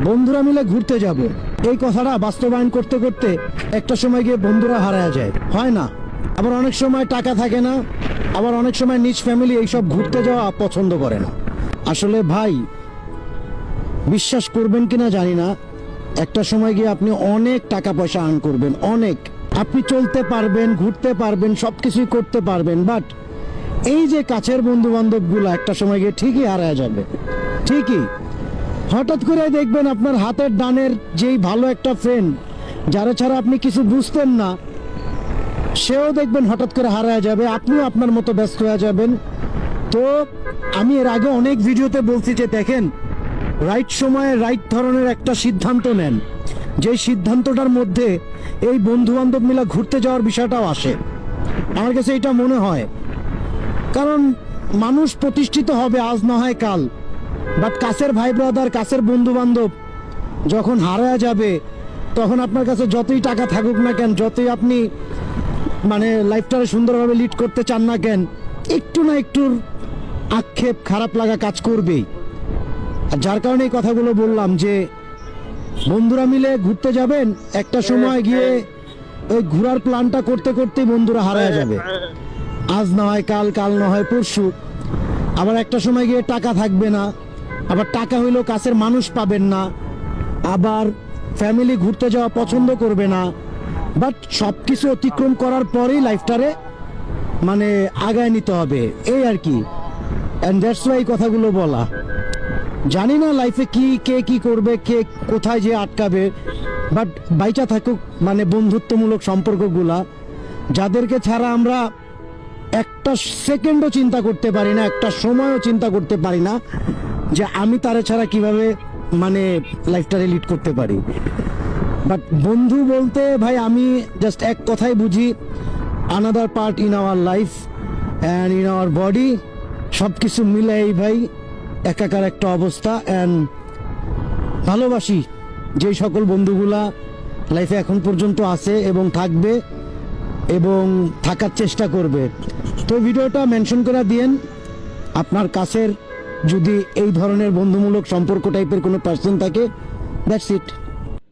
বন্ধুরা মিলে ঘুরতে যাব, এই কথাটা বাস্তবায়ন করতে করতে একটা সময় গিয়ে বন্ধুরা হারায়া যায়, হয় না? আবার অনেক সময় টাকা থাকে না, আবার অনেক সময় নিজ ফ্যামিলি এইসব ঘুরতে যাওয়া পছন্দ করে না। আসলে ভাই, বিশ্বাস করবেন কিনা জানি না, একটা সময় গিয়ে আপনি অনেক টাকা পয়সা আর্ন করবেন, অনেক, আপনি চলতে পারবেন, ঘুরতে পারবেন, সব কিছুই করতে পারবেন, বাট এই যে কাছের বন্ধু বান্ধবগুলো একটা সময় গিয়ে ঠিকই হারায় যাবে। ঠিকই হঠাৎ করে দেখবেন আপনার হাতের ডানের যেই ভালো একটা ফ্রেন্ড, যারা ছাড়া আপনি কিছু বুঝতেন না, সেও দেখবেন হঠাৎ করে হারায় যাবে, আপনিও আপনার মতো ব্যস্ত হয়ে যাবেন। তো আমি এর আগে অনেক ভিডিওতে বলছি যে দেখেন, রাইট সময়ে রাইট ধরনের একটা সিদ্ধান্ত নেন, যেই সিদ্ধান্তটার মধ্যে এই বন্ধু বান্ধব মিলে ঘুরতে যাওয়ার বিষয়টাও আসে। আমার কাছে এটা মনে হয়, কারণ মানুষ প্রতিষ্ঠিত হবে আজ না হয় কাল, বাট কাছের ভাই ব্রাদার, কাছের বন্ধু বান্ধব যখন হারায় যাবে, তখন আপনার কাছে যতই টাকা থাকুক না কেন, যতই আপনি মানে লাইফটাকে সুন্দরভাবে লিড করতে চান না কেন, একটু না একটুর আক্ষেপ, খারাপ লাগা কাজ করবেই। আর যার কারণে এই কথাগুলো বললাম যে বন্ধুরা মিলে ঘুরতে যাবেন, একটা সময় গিয়ে ওই ঘোরার প্ল্যানটা করতে করতেই বন্ধুরা হারায় যাবে, আজ না হয় কাল, কাল না হয় পরশু। আবার একটা সময় গিয়ে টাকা থাকবে না, আবার টাকা হইলেও কাছের মানুষ পাবেন না, আবার ফ্যামিলি ঘুরতে যাওয়া পছন্দ করবে না। বাট সব কিছু অতিক্রম করার পরেই লাইফটারে মানে আগায় নিতে হবে, এই আর কি। অ্যান্ড দ্যাটস ওয়াই এই কথাগুলো বলা। জানি না লাইফে কি কে কি করবে, কে কোথায় যে আটকাবে, বাট বাইচা থাকুক মানে বন্ধুত্বমূলক সম্পর্কগুলা, যাদেরকে ছাড়া আমরা একটা সেকেন্ডও চিন্তা করতে পারি না, একটা সময়ও চিন্তা করতে পারি না যে আমি তারা ছাড়া কিভাবে মানে লাইফটারে লিড করতে পারি। বাট বন্ধু বলতে ভাই আমি জাস্ট এক কথাই বুঝি, another part in our life and in our body, সব কিছু মিলাই ভাই একাকার একটা অবস্থা। অ্যান্ড ভালোবাসি যেই সকল বন্ধুগুলা লাইফে এখন পর্যন্ত আছে এবং থাকবে এবং থাকার চেষ্টা করবে। তো ভিডিওটা মেনশন করে দিয়েন আপনার কাছের যদি এই ধরনের বন্ধুমূলক সম্পর্ক টাইপের কোনো পার্সন থাকে। That's it.